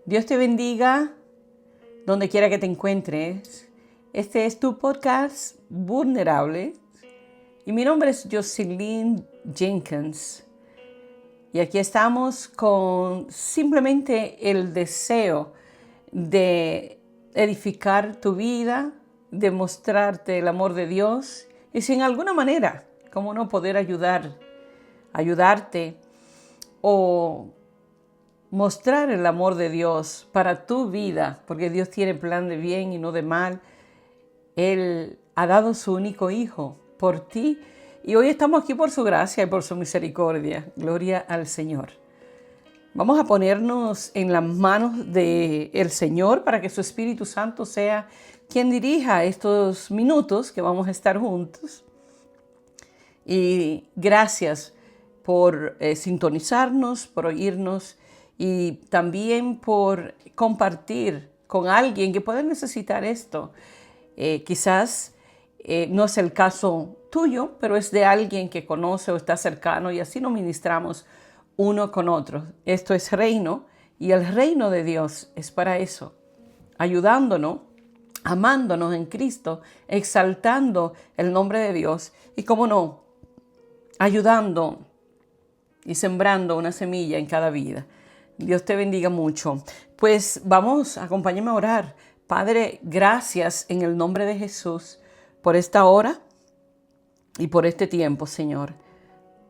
Dios te bendiga donde quiera que te encuentres. Este es tu podcast Vulnerable y mi nombre es Jocelyn Jenkins. Y aquí estamos con simplemente el deseo de edificar tu vida, de mostrarte el amor de Dios y si en alguna manera, cómo no poder ayudarte o mostrar el amor de Dios para tu vida, porque Dios tiene plan de bien y no de mal. Él ha dado su único hijo por ti y hoy estamos aquí por su gracia y por su misericordia. Gloria al Señor. Vamos a ponernos en las manos del Señor para que su Espíritu Santo sea quien dirija estos minutos que vamos a estar juntos. Y gracias por sintonizarnos, por oírnos y también por compartir con alguien que pueda necesitar esto. Quizás no es el caso tuyo, pero es de alguien que conoce o está cercano y así nos ministramos uno con otro. Esto es reino y el reino de Dios es para eso, ayudándonos, amándonos en Cristo, exaltando el nombre de Dios y, cómo no, ayudando y sembrando una semilla en cada vida. Dios te bendiga mucho. Pues vamos, acompáñame a orar. Padre, gracias en el nombre de Jesús por esta hora y por este tiempo, Señor.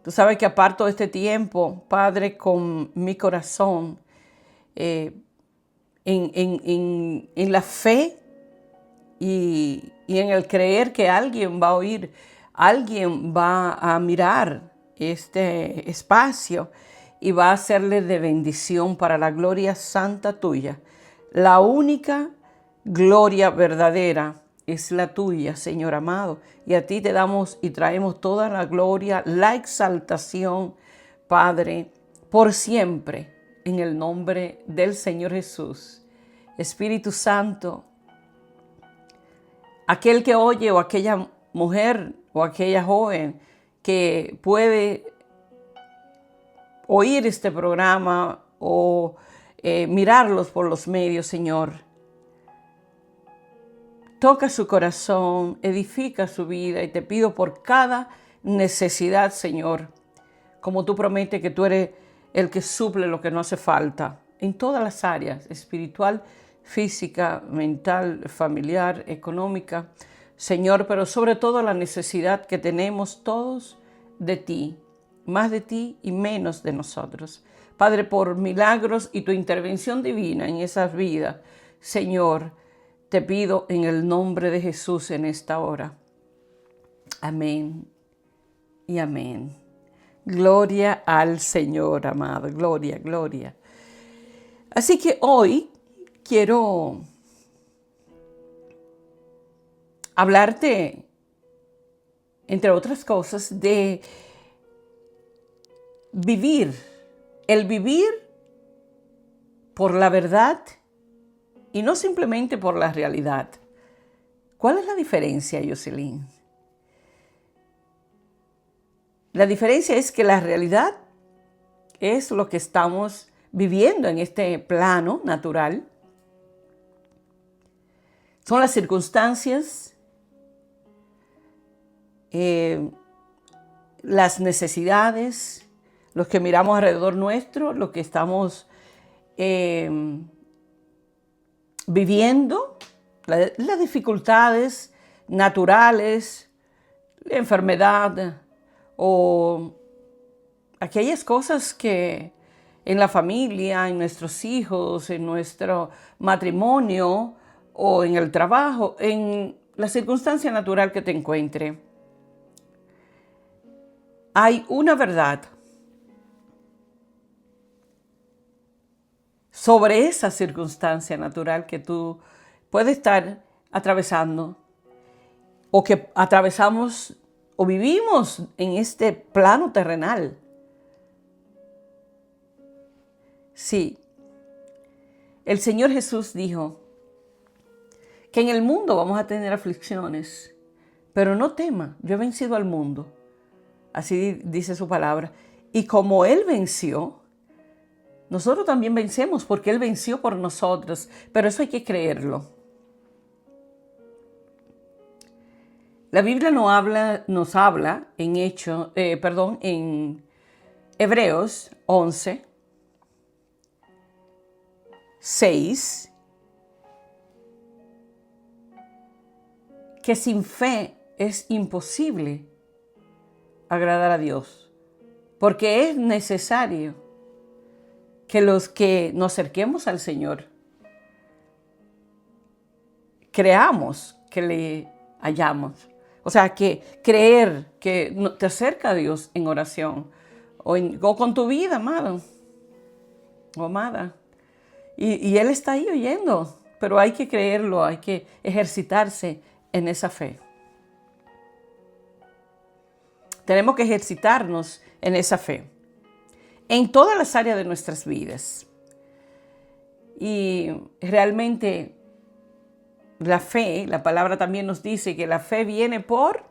Tú sabes que aparto este tiempo, Padre, con mi corazón en la fe y en el creer que alguien va a oír, alguien va a mirar este espacio y va a hacerle de bendición para la gloria santa tuya. La única gloria verdadera es la tuya, Señor amado. Y a ti te damos y traemos toda la gloria, la exaltación, Padre, por siempre, en el nombre del Señor Jesús. Espíritu Santo, aquel que oye o aquella mujer o aquella joven que puede oír este programa o mirarlos por los medios, Señor. Toca su corazón, edifica su vida y te pido por cada necesidad, Señor, como tú prometes que tú eres el que suple lo que no hace falta, en todas las áreas, espiritual, física, mental, familiar, económica, Señor, pero sobre todo la necesidad que tenemos todos de ti, más de ti y menos de nosotros. Padre, por milagros y tu intervención divina en esas vidas, Señor, te pido en el nombre de Jesús en esta hora. Amén y amén. Gloria al Señor, amado. Gloria, gloria. Así que hoy quiero hablarte, entre otras cosas, de vivir. El vivir por la verdad y no simplemente por la realidad. ¿Cuál es la diferencia, Jocelyn? La diferencia es que la realidad es lo que estamos viviendo en este plano natural. Son las circunstancias, las necesidades, los que miramos alrededor nuestro, lo que estamos viviendo, las dificultades naturales, la enfermedad o aquellas cosas que en la familia, en nuestros hijos, en nuestro matrimonio o en el trabajo, en la circunstancia natural que te encuentre. Hay una verdad sobre esa circunstancia natural que tú puedes estar atravesando o que atravesamos o vivimos en este plano terrenal. Sí, el Señor Jesús dijo que en el mundo vamos a tener aflicciones, pero no tema, yo he vencido al mundo. Así dice su palabra. Y como Él venció, nosotros también vencemos porque Él venció por nosotros, pero eso hay que creerlo. La Biblia nos habla en en Hebreos 11, 6, que sin fe es imposible agradar a Dios, porque es necesario que los que nos acerquemos al Señor creamos que le hallamos. O sea, que creer que te acerca a Dios en oración o con tu vida, amado o amada. Y Él está ahí oyendo, pero hay que creerlo, hay que ejercitarse en esa fe. Tenemos que ejercitarnos en esa fe, en todas las áreas de nuestras vidas. Y realmente la fe, la palabra también nos dice que la fe viene por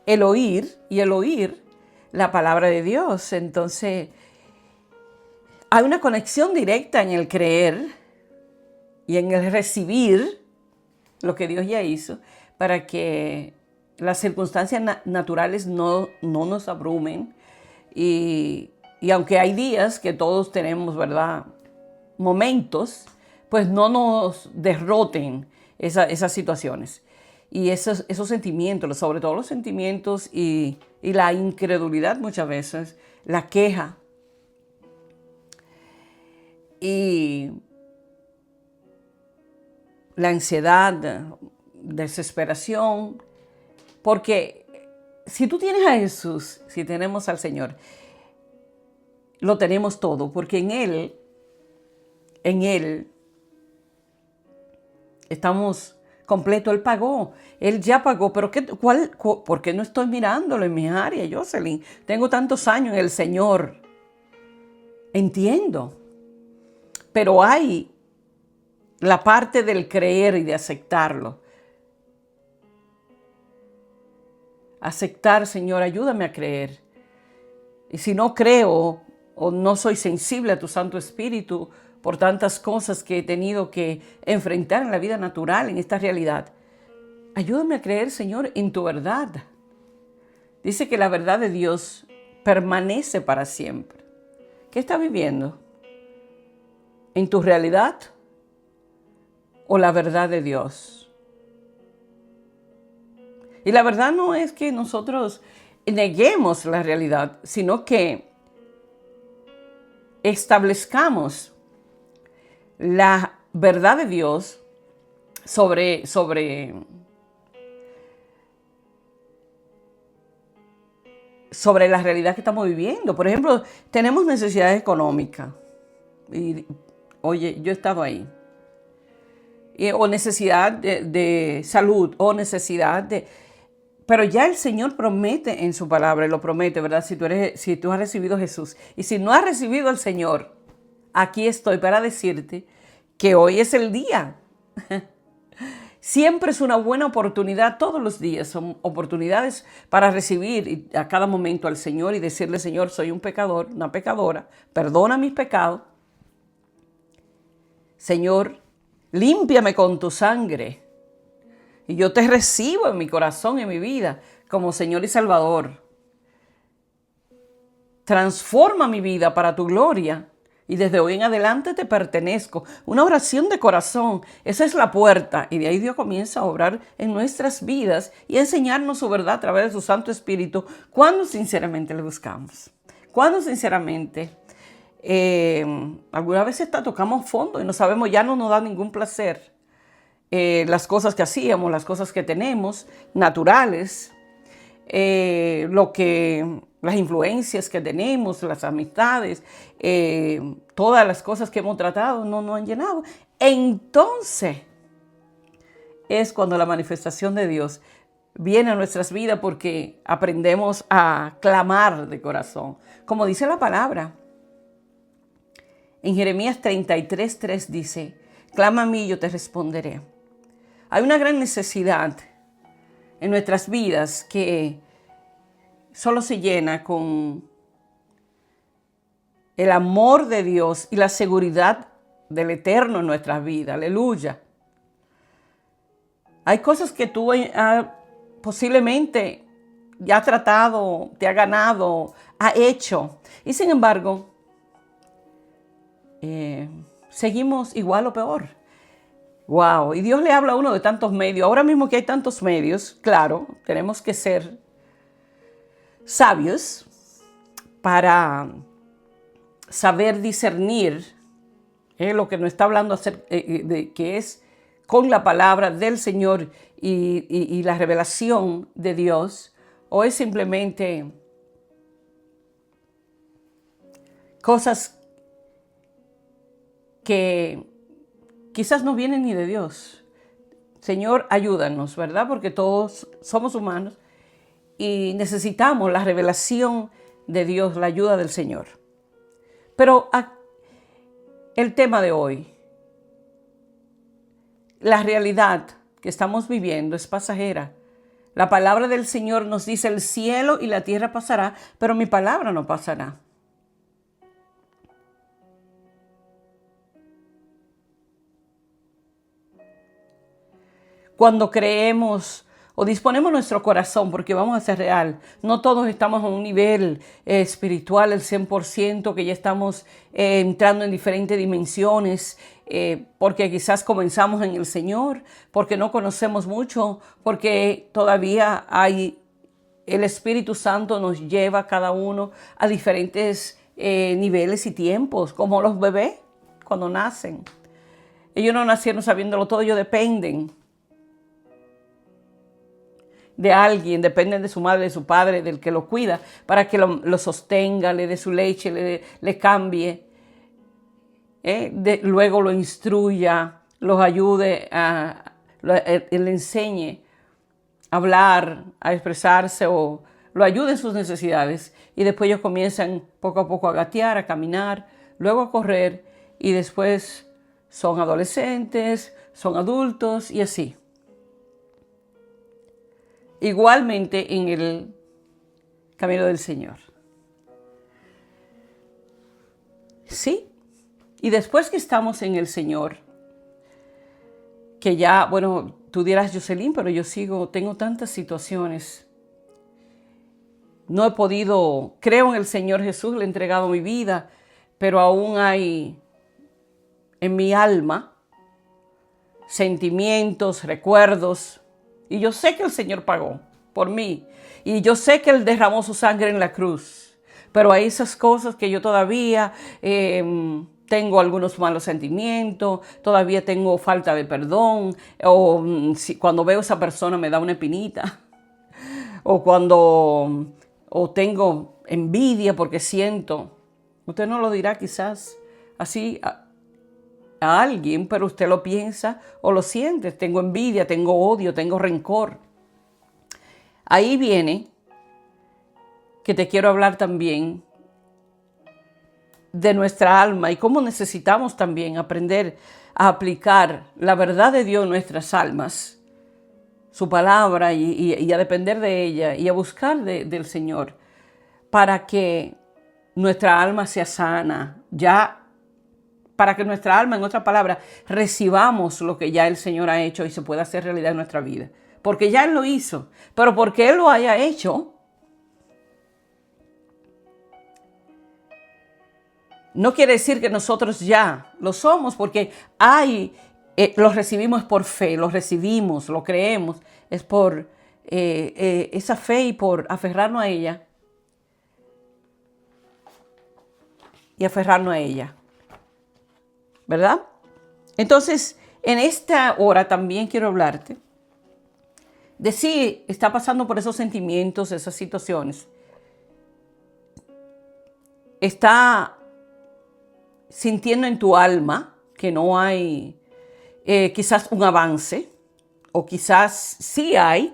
el oír y el oír la palabra de Dios. Entonces, hay una conexión directa en el creer y en el recibir lo que Dios ya hizo para que las circunstancias naturales no nos abrumen. Y aunque hay días que todos tenemos, ¿verdad?, momentos, pues no nos derroten esas situaciones. Y esos sentimientos, sobre todo los sentimientos y la incredulidad muchas veces, la queja y la ansiedad, desesperación, porque si tú tienes a Jesús, si tenemos al Señor, lo tenemos todo, porque en Él estamos completos. Él pagó, Él ya pagó, pero ¿por qué no estoy mirándolo en mi área, Jocelyn? Tengo tantos años en el Señor, entiendo, pero hay la parte del creer y de aceptarlo. Aceptar, Señor, ayúdame a creer. Y si no creo o no soy sensible a tu Santo Espíritu por tantas cosas que he tenido que enfrentar en la vida natural, en esta realidad, ayúdame a creer, Señor, en tu verdad. Dice que la verdad de Dios permanece para siempre. ¿Qué estás viviendo? ¿En tu realidad o la verdad de Dios? Y la verdad no es que nosotros neguemos la realidad, sino que establezcamos la verdad de Dios sobre la realidad que estamos viviendo. Por ejemplo, tenemos necesidades económicas. Y, oye, yo he estado ahí. O necesidad de salud, o necesidad de... Pero ya el Señor promete en su palabra, y lo promete, ¿verdad? Si tú has recibido a Jesús. Y si no has recibido al Señor, aquí estoy para decirte que hoy es el día. Siempre es una buena oportunidad, todos los días son oportunidades para recibir a cada momento al Señor y decirle: Señor, soy un pecador, una pecadora, perdona mis pecados. Señor, límpiame con tu sangre. Y yo te recibo en mi corazón, en mi vida, como Señor y Salvador. Transforma mi vida para tu gloria. Y desde hoy en adelante te pertenezco. Una oración de corazón, esa es la puerta. Y de ahí Dios comienza a obrar en nuestras vidas y a enseñarnos su verdad a través de su Santo Espíritu, cuando sinceramente le buscamos. Cuando sinceramente, algunas veces tocamos fondo y no sabemos, ya no nos da ningún placer. Las cosas que hacíamos, las cosas que tenemos, naturales, las influencias que tenemos, las amistades, todas las cosas que hemos tratado no nos han llenado. Entonces es cuando la manifestación de Dios viene a nuestras vidas, porque aprendemos a clamar de corazón. Como dice la palabra, en Jeremías 33:3 dice: clama a mí y yo te responderé. Hay una gran necesidad en nuestras vidas que solo se llena con el amor de Dios y la seguridad del Eterno en nuestras vidas. Aleluya. Hay cosas que tú posiblemente ya has tratado, te ha ganado, ha hecho. Y sin embargo, seguimos igual o peor. Wow, y Dios le habla a uno de tantos medios. Ahora mismo que hay tantos medios, claro, tenemos que ser sabios para saber discernir lo que nos está hablando de que es con la palabra del Señor y la revelación de Dios, o es simplemente cosas que quizás no vienen ni de Dios. Señor, ayúdanos, ¿verdad? Porque todos somos humanos y necesitamos la revelación de Dios, la ayuda del Señor. Pero el tema de hoy, la realidad que estamos viviendo es pasajera. La palabra del Señor nos dice: el cielo y la tierra pasará, pero mi palabra no pasará. Cuando creemos o disponemos nuestro corazón, porque vamos a ser real, no todos estamos a un nivel espiritual el 100%, que ya estamos entrando en diferentes dimensiones, porque quizás comenzamos en el Señor, porque no conocemos mucho, porque todavía el Espíritu Santo nos lleva a cada uno a diferentes niveles y tiempos, como los bebés cuando nacen. Ellos no nacieron sabiéndolo todo, ellos dependen de alguien, dependen de su madre, de su padre, del que lo cuida, para que lo sostenga, le dé su leche, le cambie, luego lo instruya, los ayude, le enseñe a hablar, a expresarse, o lo ayude en sus necesidades. Y después ellos comienzan poco a poco a gatear, a caminar, luego a correr, y después son adolescentes, son adultos y así. Igualmente en el camino del Señor. Sí. Y después que estamos en el Señor, que ya, bueno, tú dirás, Jocelyn, pero yo tengo tantas situaciones. No he podido, creo en el Señor Jesús, le he entregado mi vida, pero aún hay en mi alma sentimientos, recuerdos. Y yo sé que el Señor pagó por mí. Y yo sé que Él derramó su sangre en la cruz. Pero hay esas cosas que yo todavía tengo algunos malos sentimientos, todavía tengo falta de perdón. O cuando veo a esa persona me da una espinita. O tengo envidia porque siento. Usted no lo dirá quizás así a alguien, pero usted lo piensa o lo siente. Tengo envidia, tengo odio, tengo rencor. Ahí viene que te quiero hablar también de nuestra alma y cómo necesitamos también aprender a aplicar la verdad de Dios en nuestras almas, su palabra, y a depender de ella y a buscar del Señor para que nuestra alma sea sana, para que nuestra alma, en otras palabras, recibamos lo que ya el Señor ha hecho y se pueda hacer realidad en nuestra vida. Porque ya Él lo hizo, pero porque Él lo haya hecho, no quiere decir que nosotros ya lo somos, porque lo recibimos por fe, lo recibimos, lo creemos, es por esa fe y por aferrarnos a ella. Y aferrarnos a ella. ¿Verdad? Entonces, en esta hora también quiero hablarte de si está pasando por esos sentimientos, esas situaciones. Está sintiendo en tu alma que no hay quizás un avance, o quizás sí hay,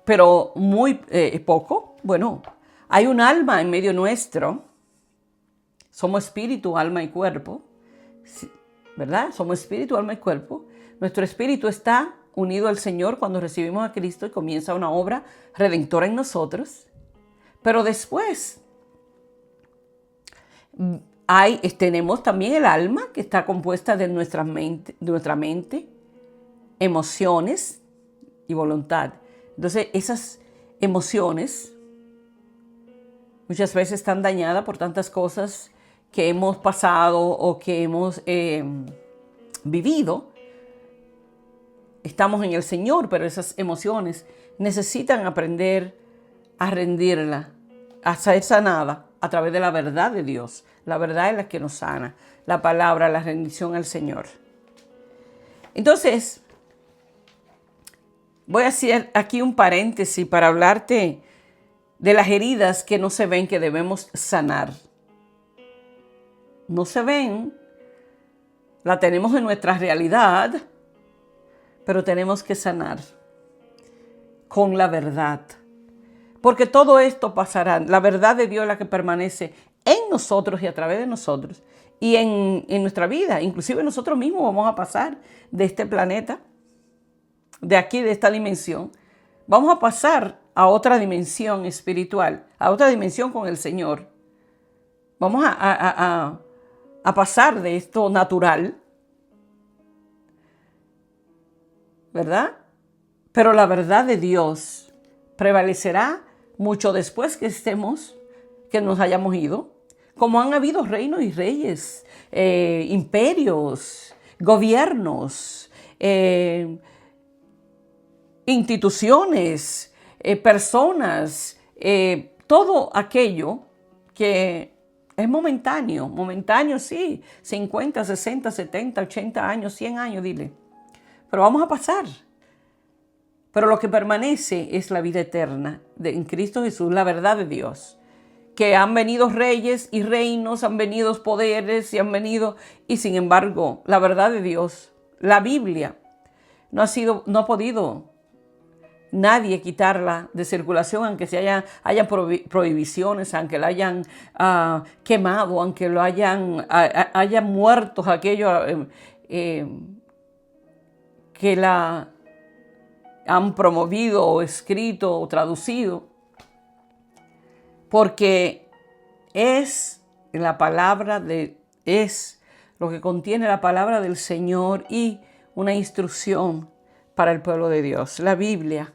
pero muy poco. Bueno, hay un alma en medio nuestro. Somos espíritu, alma y cuerpo. ¿Verdad? Somos espíritu, alma y cuerpo. Nuestro espíritu está unido al Señor cuando recibimos a Cristo y comienza una obra redentora en nosotros. Pero después tenemos también el alma, que está compuesta de nuestra mente, emociones y voluntad. Entonces, esas emociones muchas veces están dañadas por tantas cosas que hemos pasado o que hemos vivido. Estamos en el Señor, pero esas emociones necesitan aprender a rendirla, a ser sanada a través de la verdad de Dios. La verdad es la que nos sana, la palabra, la rendición al Señor. Entonces, voy a hacer aquí un paréntesis para hablarte de las heridas que no se ven, que debemos sanar. No se ven, la tenemos en nuestra realidad, pero tenemos que sanar con la verdad. Porque todo esto pasará. La verdad de Dios es la que permanece en nosotros y a través de nosotros. Y en nuestra vida. Inclusive nosotros mismos vamos a pasar de este planeta, de aquí, de esta dimensión. Vamos a pasar a otra dimensión espiritual, a otra dimensión con el Señor. Vamos a pasar de esto natural, ¿verdad? Pero la verdad de Dios prevalecerá mucho después que nos hayamos ido. Como han habido reinos y reyes, imperios, gobiernos, instituciones, personas, todo aquello que es momentáneo sí, 50, 60, 70, 80 años, 100 años, dile. Pero vamos a pasar. Pero lo que permanece es la vida eterna en Cristo Jesús, la verdad de Dios. Que han venido reyes y reinos, han venido poderes y sin embargo, la verdad de Dios, la Biblia, no ha podido nadie quitarla de circulación, aunque haya prohibiciones, aunque la hayan quemado, aunque lo hayan muertos aquellos que la han promovido o escrito o traducido, porque es lo que contiene la palabra del Señor y una instrucción para el pueblo de Dios, la Biblia.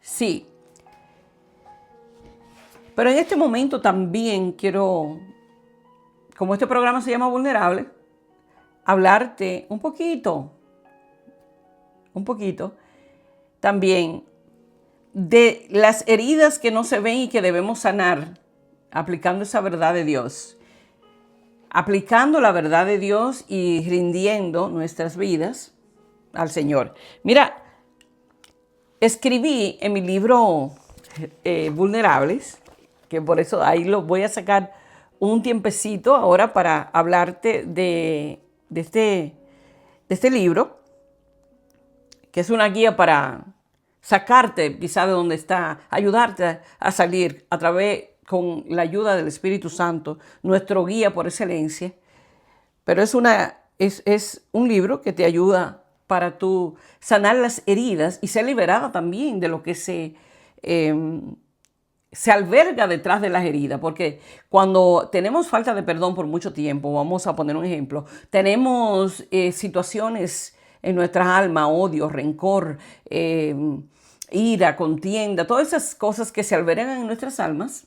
Sí. Pero en este momento también quiero, como este programa se llama Vulnerable, hablarte un poquito también de las heridas que no se ven y que debemos sanar aplicando esa verdad de Dios. Aplicando la verdad de Dios y rindiendo nuestras vidas al Señor. Mira, escribí en mi libro Vulnerables, que por eso ahí lo voy a sacar un tiempecito ahora para hablarte de este libro, que es una guía para sacarte quizá de donde está, ayudarte a salir a través, con la ayuda del Espíritu Santo, nuestro guía por excelencia. Pero es un libro que te ayuda para tú sanar las heridas y ser liberada también de lo que se alberga detrás de las heridas. Porque cuando tenemos falta de perdón por mucho tiempo, vamos a poner un ejemplo, tenemos situaciones en nuestra alma, odio, rencor, ira, contienda, todas esas cosas que se albergan en nuestras almas.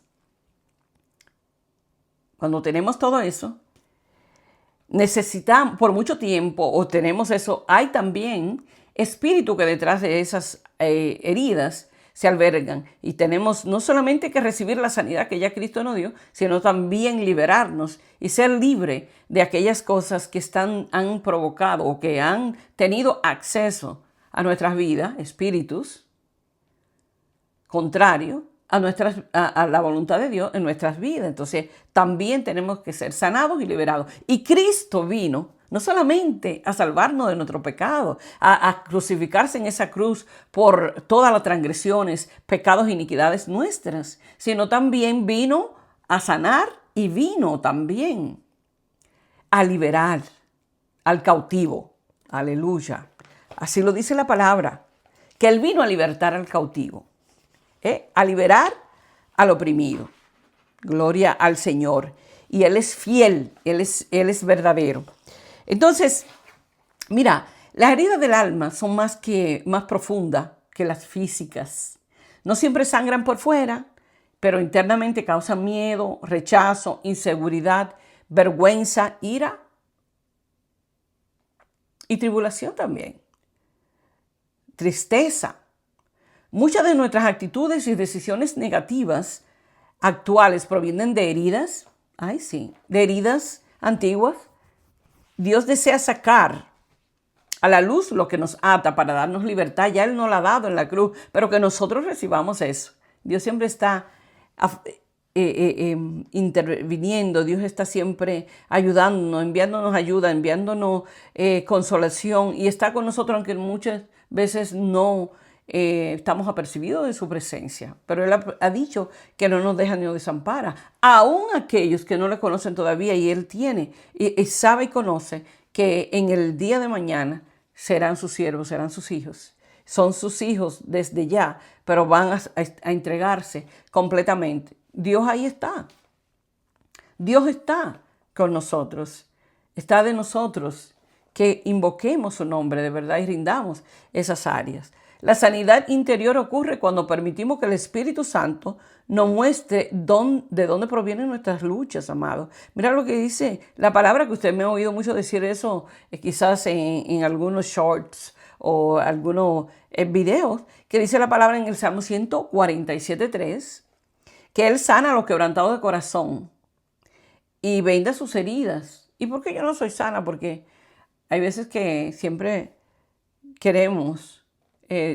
Cuando tenemos todo eso, necesitamos, por mucho tiempo, o tenemos eso, hay también espíritu que detrás de esas heridas se albergan. Y tenemos no solamente que recibir la sanidad que ya Cristo nos dio, sino también liberarnos y ser libre de aquellas cosas que han provocado o que han tenido acceso a nuestras vidas, espíritus contrarios a la voluntad de Dios en nuestras vidas. Entonces también tenemos que ser sanados y liberados. Y Cristo vino no solamente a salvarnos de nuestro pecado, a crucificarse en esa cruz por todas las transgresiones, pecados e iniquidades nuestras, sino también vino a sanar y vino también a liberar al cautivo. Aleluya. Así lo dice la palabra, que Él vino a libertar al cautivo. A liberar al oprimido. Gloria al Señor. y Él es fiel, Él es verdadero. Entonces, mira, las heridas del alma son más profundas que las físicas. No siempre sangran por fuera, pero internamente causan miedo, rechazo, inseguridad, vergüenza, ira y tribulación también. Tristeza. Muchas de nuestras actitudes y decisiones negativas actuales provienen de heridas, de heridas antiguas. Dios desea sacar a la luz lo que nos ata para darnos libertad. Ya Él nos la ha dado en la cruz, pero que nosotros recibamos eso. Dios siempre está interviniendo, Dios está siempre ayudándonos, enviándonos ayuda, enviándonos consolación, y está con nosotros aunque muchas veces no estamos apercibidos de su presencia. Pero Él ha dicho que no nos deja ni nos desampara. Aún aquellos que no le conocen todavía, y Él tiene, y sabe y conoce que en el día de mañana serán sus siervos, serán sus hijos. Son sus hijos desde ya, pero van a entregarse completamente. Dios ahí está. Dios está con nosotros. Está de nosotros que invoquemos su nombre de verdad y rindamos esas áreas. La sanidad interior ocurre cuando permitimos que el Espíritu Santo nos muestre de dónde provienen nuestras luchas, amados. Mira lo que dice la palabra, que usted me ha oído mucho decir eso, quizás en algunos shorts o algunos videos, que dice la palabra en el Salmo 147:3, que Él sana a los quebrantados de corazón y venda sus heridas. ¿Y por qué yo no soy sana? Porque hay veces que siempre queremos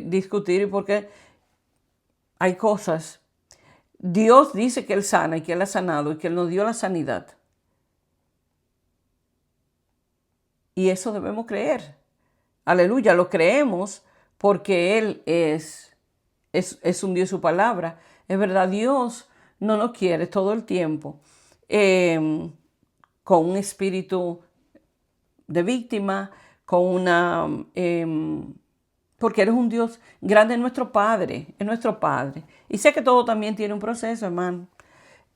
discutir, porque hay cosas. Dios dice que Él sana y que Él ha sanado y que Él nos dio la sanidad. Y eso debemos creer. Aleluya, lo creemos porque Él es un Dios, su palabra. Es verdad, Dios no nos quiere todo el tiempo con un espíritu de víctima, con una... porque Él es un Dios grande, es nuestro Padre, es nuestro Padre. Y sé que todo también tiene un proceso, hermano.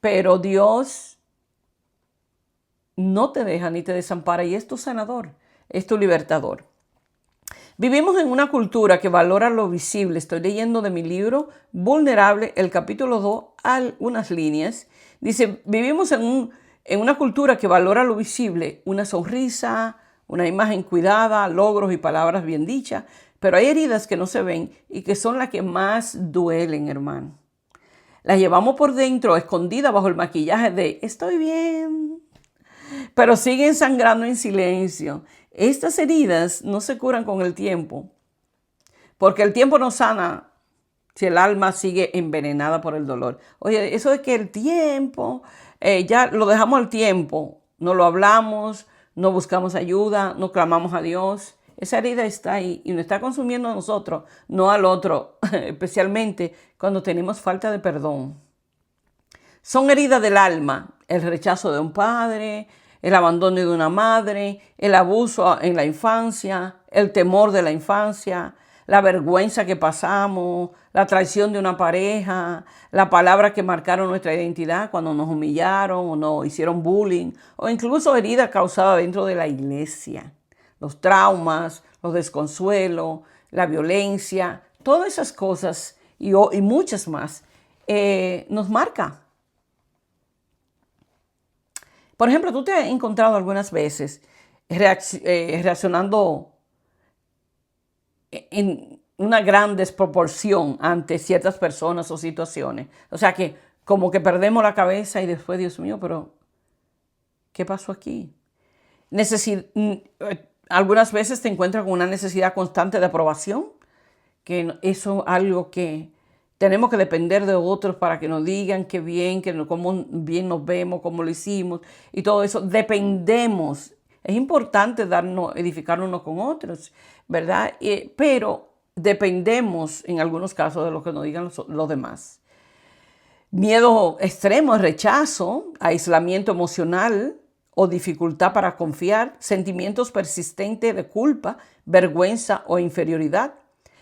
Pero Dios no te deja ni te desampara, y es tu sanador, es tu libertador. Vivimos en una cultura que valora lo visible. Estoy leyendo de mi libro Vulnerable, el capítulo 2, algunas líneas. Dice, vivimos en una cultura que valora lo visible, una sonrisa, una imagen cuidada, logros y palabras bien dichas, pero hay heridas que no se ven y que son las que más duelen, hermano. Las llevamos por dentro, escondidas bajo el maquillaje de estoy bien, pero siguen sangrando en silencio. Estas heridas no se curan con el tiempo, porque el tiempo no sana si el alma sigue envenenada por el dolor. Oye, eso de que el tiempo, ya lo dejamos al tiempo, no lo hablamos, no buscamos ayuda, no clamamos a Dios. Esa herida está ahí y nos está consumiendo a nosotros, no al otro, especialmente cuando tenemos falta de perdón. Son heridas del alma: el rechazo de un padre, el abandono de una madre, el abuso en la infancia, el temor de la infancia, la vergüenza que pasamos, la traición de una pareja, la palabra que marcaron nuestra identidad cuando nos humillaron o nos hicieron bullying, o incluso heridas causadas dentro de la iglesia. Los traumas, los desconsuelos, la violencia, todas esas cosas y muchas más nos marcan. Por ejemplo, tú te has encontrado algunas veces reaccionando en una gran desproporción ante ciertas personas o situaciones. O sea que como que perdemos la cabeza y después, Dios mío, pero ¿qué pasó aquí? Algunas veces te encuentras con una necesidad constante de aprobación, que eso es algo que tenemos que depender de otros para que nos digan qué bien, cómo bien nos vemos, cómo lo hicimos y todo eso. Dependemos. Es importante edificarnos unos con otros, ¿verdad? Pero dependemos en algunos casos de lo que nos digan los demás. Miedo extremo, rechazo, aislamiento emocional o dificultad para confiar, sentimientos persistentes de culpa, vergüenza o inferioridad,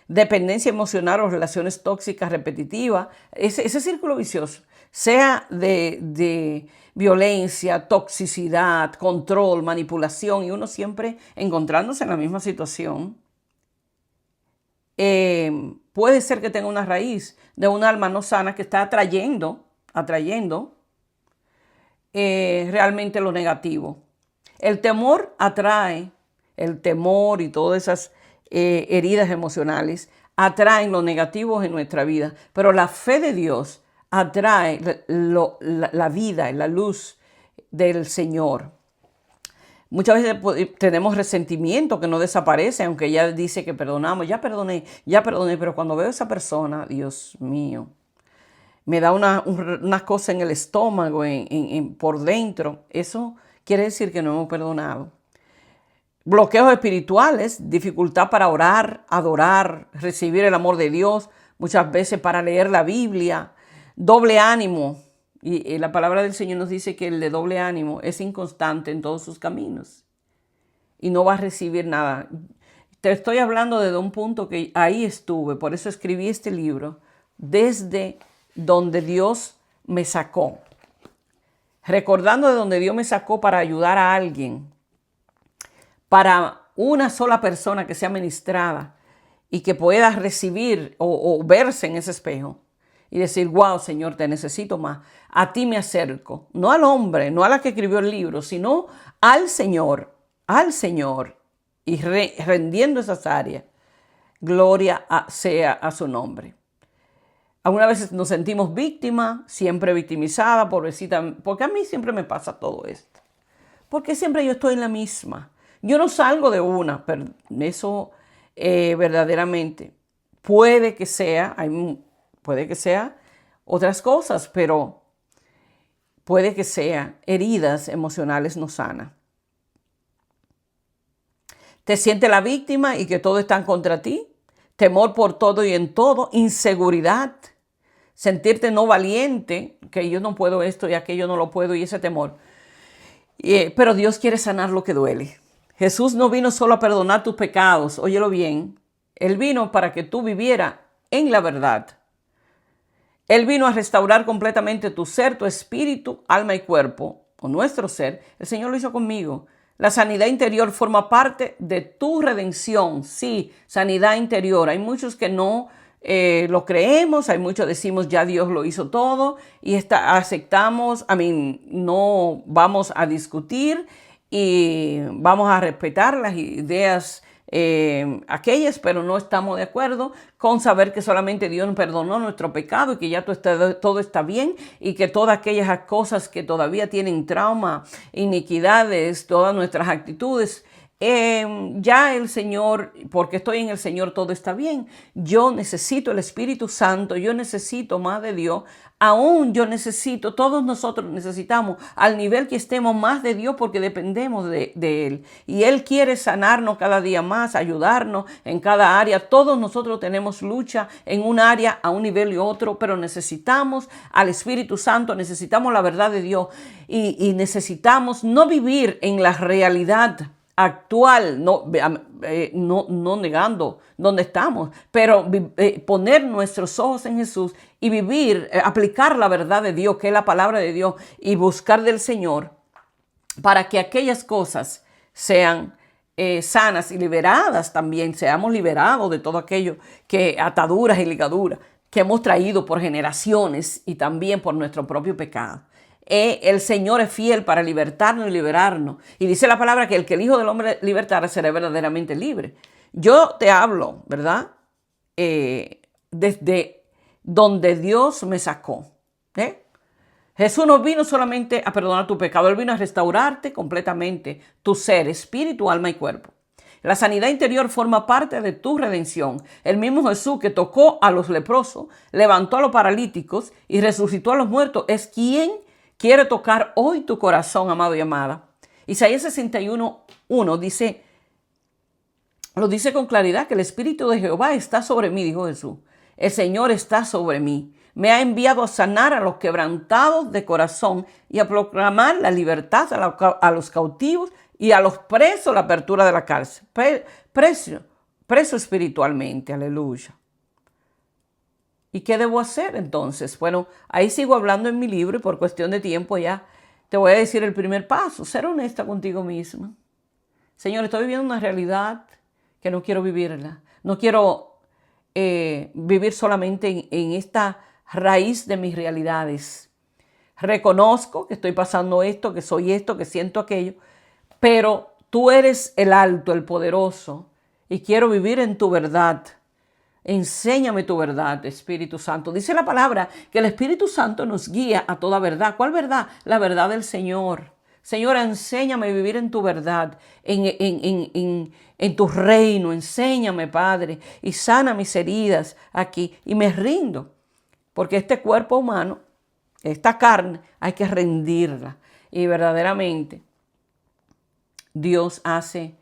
dependencia emocional o relaciones tóxicas repetitivas, ese círculo vicioso, sea de violencia, toxicidad, control, manipulación, y uno siempre encontrándose en la misma situación, puede ser que tenga una raíz de un alma no sana que está atrayendo realmente lo negativo. El temor atrae, el temor y todas esas heridas emocionales atraen lo negativo en nuestra vida, pero la fe de Dios atrae la vida, la luz del Señor. Muchas veces tenemos resentimiento que no desaparece, aunque ella dice que perdonamos, ya perdoné, pero cuando veo a esa persona, Dios mío, me da una cosa en el estómago, por dentro. Eso quiere decir que no hemos perdonado. Bloqueos espirituales, dificultad para orar, adorar, recibir el amor de Dios, muchas veces para leer la Biblia, doble ánimo. Y la palabra del Señor nos dice que el de doble ánimo es inconstante en todos sus caminos y no va a recibir nada. Te estoy hablando desde un punto que ahí estuve, por eso escribí este libro, desde donde Dios me sacó. Recordando de donde Dios me sacó para ayudar a alguien, para una sola persona que sea ministrada y que pueda recibir o verse en ese espejo y decir, wow, Señor, te necesito más. A ti me acerco, no al hombre, no a la que escribió el libro, sino al Señor, y rendiendo esas áreas. Gloria sea a su nombre. Algunas veces nos sentimos víctimas, siempre victimizada, pobrecita, porque a mí siempre me pasa todo esto. Porque siempre yo estoy en la misma. Yo no salgo de una, pero eso verdaderamente puede que sea otras cosas, pero puede que sea heridas emocionales no sanas. Te sientes la víctima y que todo está contra ti. Temor por todo y en todo. Inseguridad. Sentirte no valiente, que yo no puedo esto y aquello no lo puedo, y ese temor. Pero Dios quiere sanar lo que duele. Jesús no vino solo a perdonar tus pecados, óyelo bien. Él vino para que tú vivieras en la verdad. Él vino a restaurar completamente tu ser, tu espíritu, alma y cuerpo, o nuestro ser. El Señor lo hizo conmigo. La sanidad interior forma parte de tu redención. Sí, sanidad interior. Hay muchos que no lo creemos, hay muchos decimos ya Dios lo hizo todo y aceptamos, no vamos a discutir y vamos a respetar las ideas aquellas, pero no estamos de acuerdo con saber que solamente Dios perdonó nuestro pecado y que ya todo está bien y que todas aquellas cosas que todavía tienen trauma, iniquidades, todas nuestras actitudes, ya el Señor, porque estoy en el Señor, todo está bien. Yo necesito el Espíritu Santo, yo necesito más de Dios. Aún yo necesito, todos nosotros necesitamos, al nivel que estemos, más de Dios porque dependemos de Él. Y Él quiere sanarnos cada día más, ayudarnos en cada área. Todos nosotros tenemos lucha en un área, a un nivel y otro, pero necesitamos al Espíritu Santo, necesitamos la verdad de Dios y necesitamos no vivir en la realidad actual, no negando dónde estamos, pero poner nuestros ojos en Jesús y vivir, aplicar la verdad de Dios, que es la palabra de Dios, y buscar del Señor para que aquellas cosas sean sanas y liberadas también, seamos liberados de todo aquello que ataduras y ligaduras que hemos traído por generaciones y también por nuestro propio pecado. El Señor es fiel para libertarnos y liberarnos. Y dice la palabra que el Hijo del Hombre libertara será verdaderamente libre. Yo te hablo, ¿verdad? Desde donde Dios me sacó. Jesús no vino solamente a perdonar tu pecado, Él vino a restaurarte completamente tu ser, espíritu, alma y cuerpo. La sanidad interior forma parte de tu redención. El mismo Jesús que tocó a los leprosos, levantó a los paralíticos y resucitó a los muertos es quien quiere tocar hoy tu corazón, amado y amada. Isaías 61:1 dice, lo dice con claridad, que el Espíritu de Jehová está sobre mí, dijo Jesús. El Señor está sobre mí. Me ha enviado a sanar a los quebrantados de corazón y a proclamar la libertad a los cautivos y a los presos la apertura de la cárcel. Preso espiritualmente, aleluya. ¿Y qué debo hacer entonces? Bueno, ahí sigo hablando en mi libro y por cuestión de tiempo ya te voy a decir el primer paso, ser honesta contigo misma. Señor, estoy viviendo una realidad que no quiero vivirla. No quiero vivir solamente en esta raíz de mis realidades. Reconozco que estoy pasando esto, que soy esto, que siento aquello, pero tú eres el alto, el poderoso, y quiero vivir en tu verdad. Enséñame tu verdad, Espíritu Santo. Dice la palabra que el Espíritu Santo nos guía a toda verdad. ¿Cuál verdad? La verdad del Señor. Señor, enséñame a vivir en tu verdad, en tu reino. Enséñame, Padre, y sana mis heridas aquí. Y me rindo, porque este cuerpo humano, esta carne, hay que rendirla. Y verdaderamente Dios hace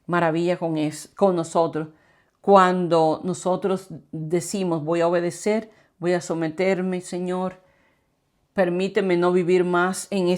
maravilla con nosotros. Cuando nosotros decimos, voy a obedecer, voy a someterme, Señor, permíteme no vivir más en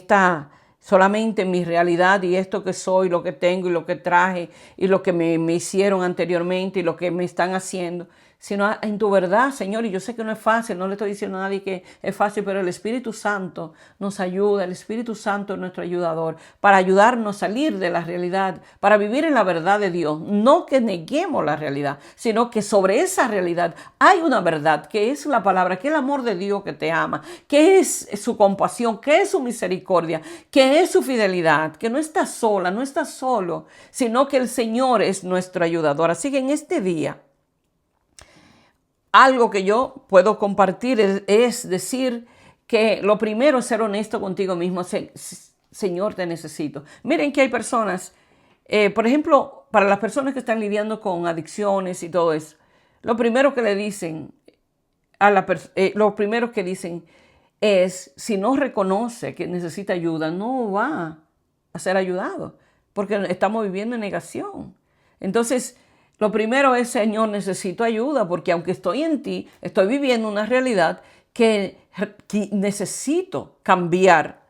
solamente en mi realidad y esto que soy, lo que tengo y lo que traje y lo que me hicieron anteriormente y lo que me están haciendo, sino en tu verdad, Señor. Y yo sé que no es fácil, no le estoy diciendo a nadie que es fácil, pero el Espíritu Santo nos ayuda, el Espíritu Santo es nuestro ayudador para ayudarnos a salir de la realidad, para vivir en la verdad de Dios. No que neguemos la realidad, sino que sobre esa realidad hay una verdad, que es la palabra, que es el amor de Dios que te ama, que es su compasión, que es su misericordia, que es su fidelidad, que no estás sola, no estás solo, sino que el Señor es nuestro ayudador. Así que en este día, algo que yo puedo compartir es decir que lo primero es ser honesto contigo mismo. Señor, te necesito. Miren que hay personas, por ejemplo, para las personas que están lidiando con adicciones y todo eso, lo primero que le dicen lo primero que dicen es, si no reconoce que necesita ayuda, no va a ser ayudado, porque estamos viviendo en negación. Entonces, lo primero es, Señor, necesito ayuda, porque aunque estoy en ti, estoy viviendo una realidad que necesito cambiar.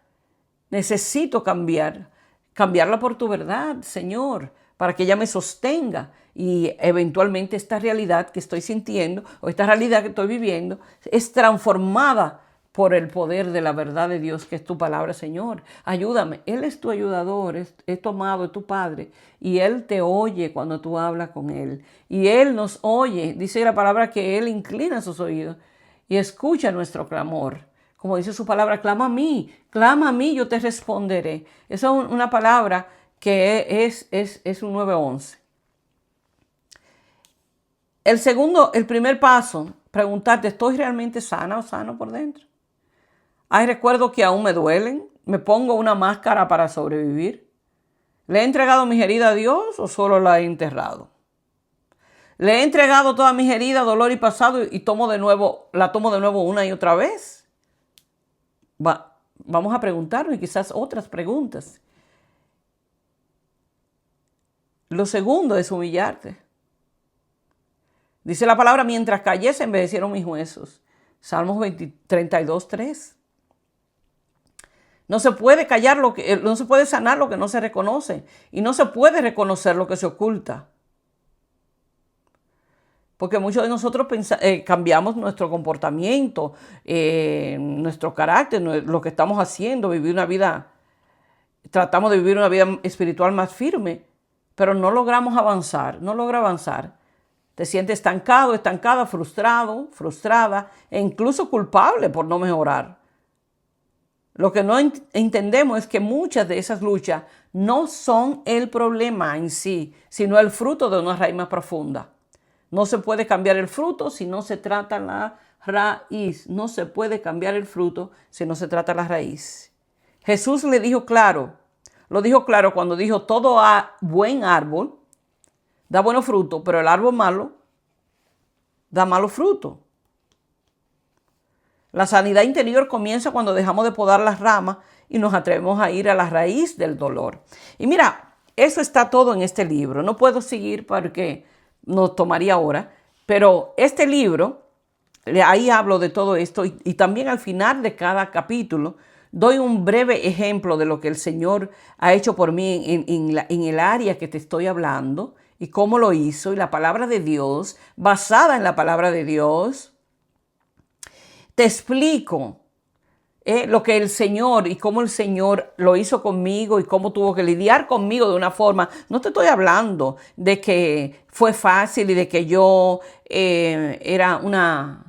Necesito cambiarla por tu verdad, Señor, para que ella me sostenga y eventualmente esta realidad que estoy sintiendo o esta realidad que estoy viviendo es transformada por el poder de la verdad de Dios, que es tu palabra, Señor. Ayúdame. Él es tu ayudador, es tu amado, es tu Padre. Y Él te oye cuando tú hablas con Él. Y Él nos oye. Dice la palabra que Él inclina sus oídos y escucha nuestro clamor. Como dice su palabra, clama a mí, yo te responderé. Esa es una palabra que es un 9:11. El primer paso, preguntarte, ¿estoy realmente sana o sano por dentro? Hay recuerdos que aún me duelen. ¿Me pongo una máscara para sobrevivir? ¿Le he entregado mis heridas a Dios o solo la he enterrado? ¿Le he entregado todas mis heridas, dolor y pasado y la tomo de nuevo una y otra vez? Vamos a preguntarnos y quizás otras preguntas. Lo segundo es humillarte. Dice la palabra, mientras callé se envejecieron mis huesos. Salmos 32:3. No se puede no se puede sanar lo que no se reconoce. Y no se puede reconocer lo que se oculta. Porque muchos de nosotros cambiamos nuestro comportamiento, nuestro carácter, lo que estamos haciendo, tratamos de vivir una vida espiritual más firme, pero no logramos avanzar, no logra avanzar. Te sientes estancado, estancada, frustrado, frustrada e incluso culpable por no mejorar. Lo que no entendemos es que muchas de esas luchas no son el problema en sí, sino el fruto de una raíz más profunda. No se puede cambiar el fruto si no se trata la raíz. No se puede cambiar el fruto si no se trata la raíz. Jesús lo dijo claro cuando dijo, todo buen árbol da buenos frutos, pero el árbol malo da malos frutos. La sanidad interior comienza cuando dejamos de podar las ramas y nos atrevemos a ir a la raíz del dolor. Y mira, eso está todo en este libro. No puedo seguir porque nos tomaría horas, pero este libro, ahí hablo de todo esto y también al final de cada capítulo doy un breve ejemplo de lo que el Señor ha hecho por mí en el área que te estoy hablando y cómo lo hizo, y la palabra de Dios, basada en la palabra de Dios. Te explico lo que el Señor y cómo el Señor lo hizo conmigo y cómo tuvo que lidiar conmigo de una forma. No te estoy hablando de que fue fácil y de que yo era una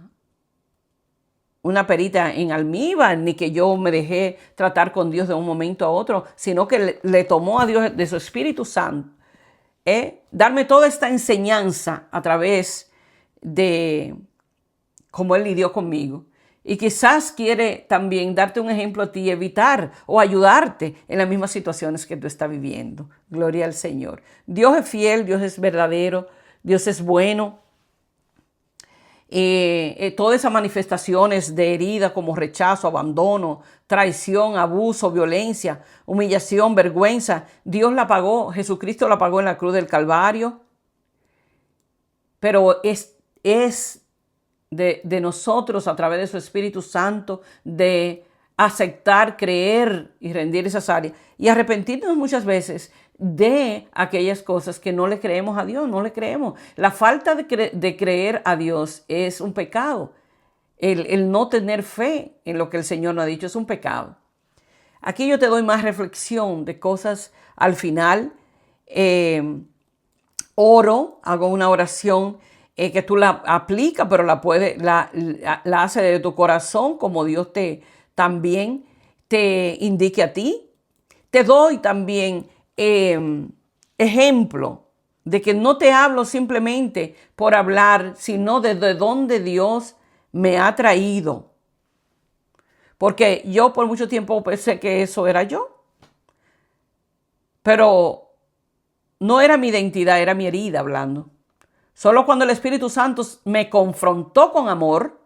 perita en almíbar, ni que yo me dejé tratar con Dios de un momento a otro, sino que le tomó a Dios de su Espíritu Santo darme toda esta enseñanza a través de cómo Él lidió conmigo. Y quizás quiere también darte un ejemplo a ti, evitar o ayudarte en las mismas situaciones que tú estás viviendo. Gloria al Señor. Dios es fiel, Dios es verdadero, Dios es bueno. Todas esas manifestaciones de herida como rechazo, abandono, traición, abuso, violencia, humillación, vergüenza, Dios la pagó, Jesucristo la pagó en la cruz del Calvario. Pero es de nosotros, a través de su Espíritu Santo, de aceptar, creer y rendir esas áreas y arrepentirnos muchas veces de aquellas cosas que no le creemos a Dios, no le creemos. La falta de creer a Dios es un pecado. El no tener fe en lo que el Señor nos ha dicho es un pecado. Aquí yo te doy más reflexión de cosas al final. Hago una oración que tú la aplicas, pero la hace de tu corazón como Dios también te indique a ti. Te doy también ejemplo de que no te hablo simplemente por hablar, sino desde donde Dios me ha traído. Porque yo por mucho tiempo pensé que eso era yo. Pero no era mi identidad, era mi herida hablando. Solo cuando el Espíritu Santo me confrontó con amor,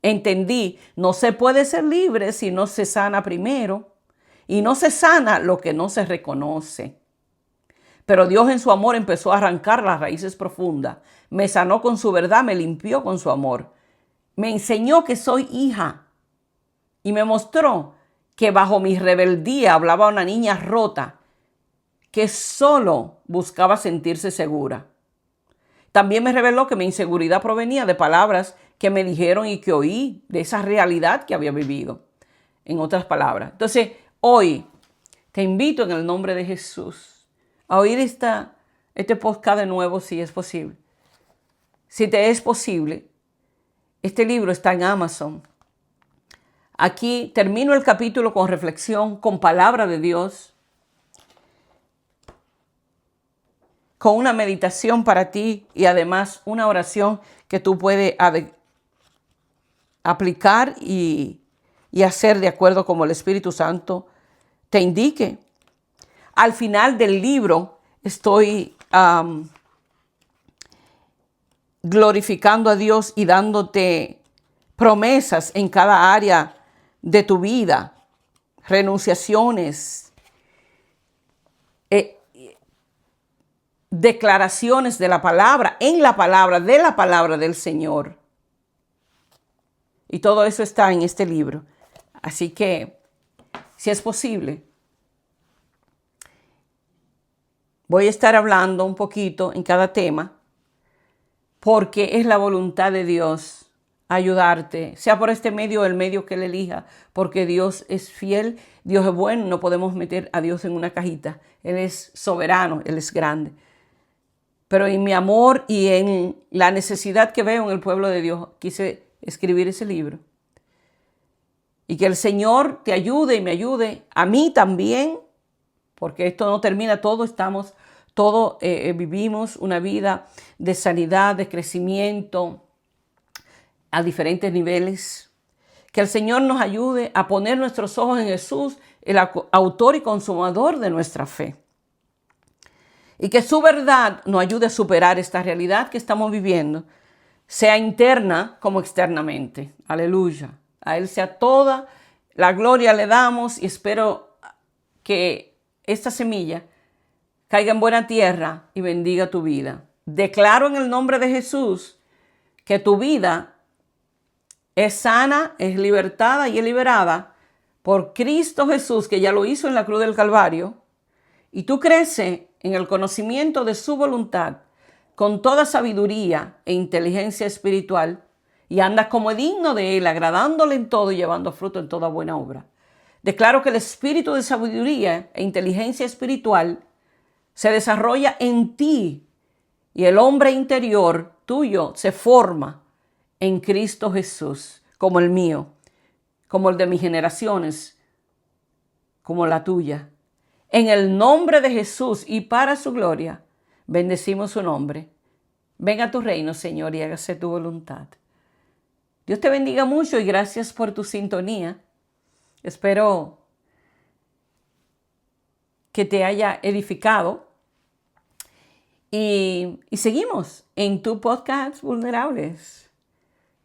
entendí, no se puede ser libre si no se sana primero. Y no se sana lo que no se reconoce. Pero Dios en su amor empezó a arrancar las raíces profundas. Me sanó con su verdad, me limpió con su amor. Me enseñó que soy hija. Y me mostró que bajo mi rebeldía hablaba una niña rota que solo buscaba sentirse segura. También me reveló que mi inseguridad provenía de palabras que me dijeron y que oí, de esa realidad que había vivido. En otras palabras. Entonces, hoy te invito en el nombre de Jesús a oír este podcast de nuevo si es posible. Si te es posible, este libro está en Amazon. Aquí termino el capítulo con reflexión, con palabra de Dios, con una meditación para ti y además una oración que tú puedes aplicar y hacer de acuerdo como el Espíritu Santo te indique. Al final del libro estoy glorificando a Dios y dándote promesas en cada área de tu vida, renunciaciones, declaraciones de la palabra, de la palabra del Señor. Y todo eso está en este libro. Así que, si es posible, voy a estar hablando un poquito en cada tema, porque es la voluntad de Dios ayudarte, sea por este medio o el medio que Él elija, porque Dios es fiel, Dios es bueno, no podemos meter a Dios en una cajita. Él es soberano, Él es grande. Pero en mi amor y en la necesidad que veo en el pueblo de Dios, quise escribir ese libro. Y que el Señor te ayude y me ayude, a mí también, porque esto no termina, vivimos una vida de sanidad, de crecimiento a diferentes niveles. Que el Señor nos ayude a poner nuestros ojos en Jesús, el autor y consumador de nuestra fe. Y que su verdad nos ayude a superar esta realidad que estamos viviendo, sea interna como externamente. Aleluya. A Él sea toda la gloria le damos y espero que esta semilla caiga en buena tierra y bendiga tu vida. Declaro en el nombre de Jesús que tu vida es sana, es libertada y es liberada por Cristo Jesús, que ya lo hizo en la cruz del Calvario, y tú creces en el conocimiento de su voluntad con toda sabiduría e inteligencia espiritual y andas como es digno de Él, agradándole en todo y llevando fruto en toda buena obra. Declaro que el espíritu de sabiduría e inteligencia espiritual se desarrolla en ti y el hombre interior tuyo se forma en Cristo Jesús, como el mío, como el de mis generaciones, como la tuya. En el nombre de Jesús y para su gloria, bendecimos su nombre. Venga a tu reino, Señor, y hágase tu voluntad. Dios te bendiga mucho y gracias por tu sintonía. Espero que te haya edificado. Y seguimos en tu podcast Vulnerables.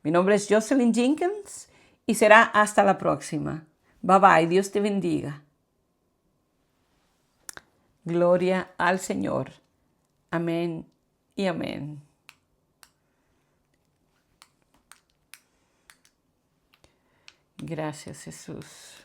Mi nombre es Jocelyn Jenkins y será hasta la próxima. Bye bye, Dios te bendiga. Gloria al Señor. Amén y amén. Gracias, Jesús.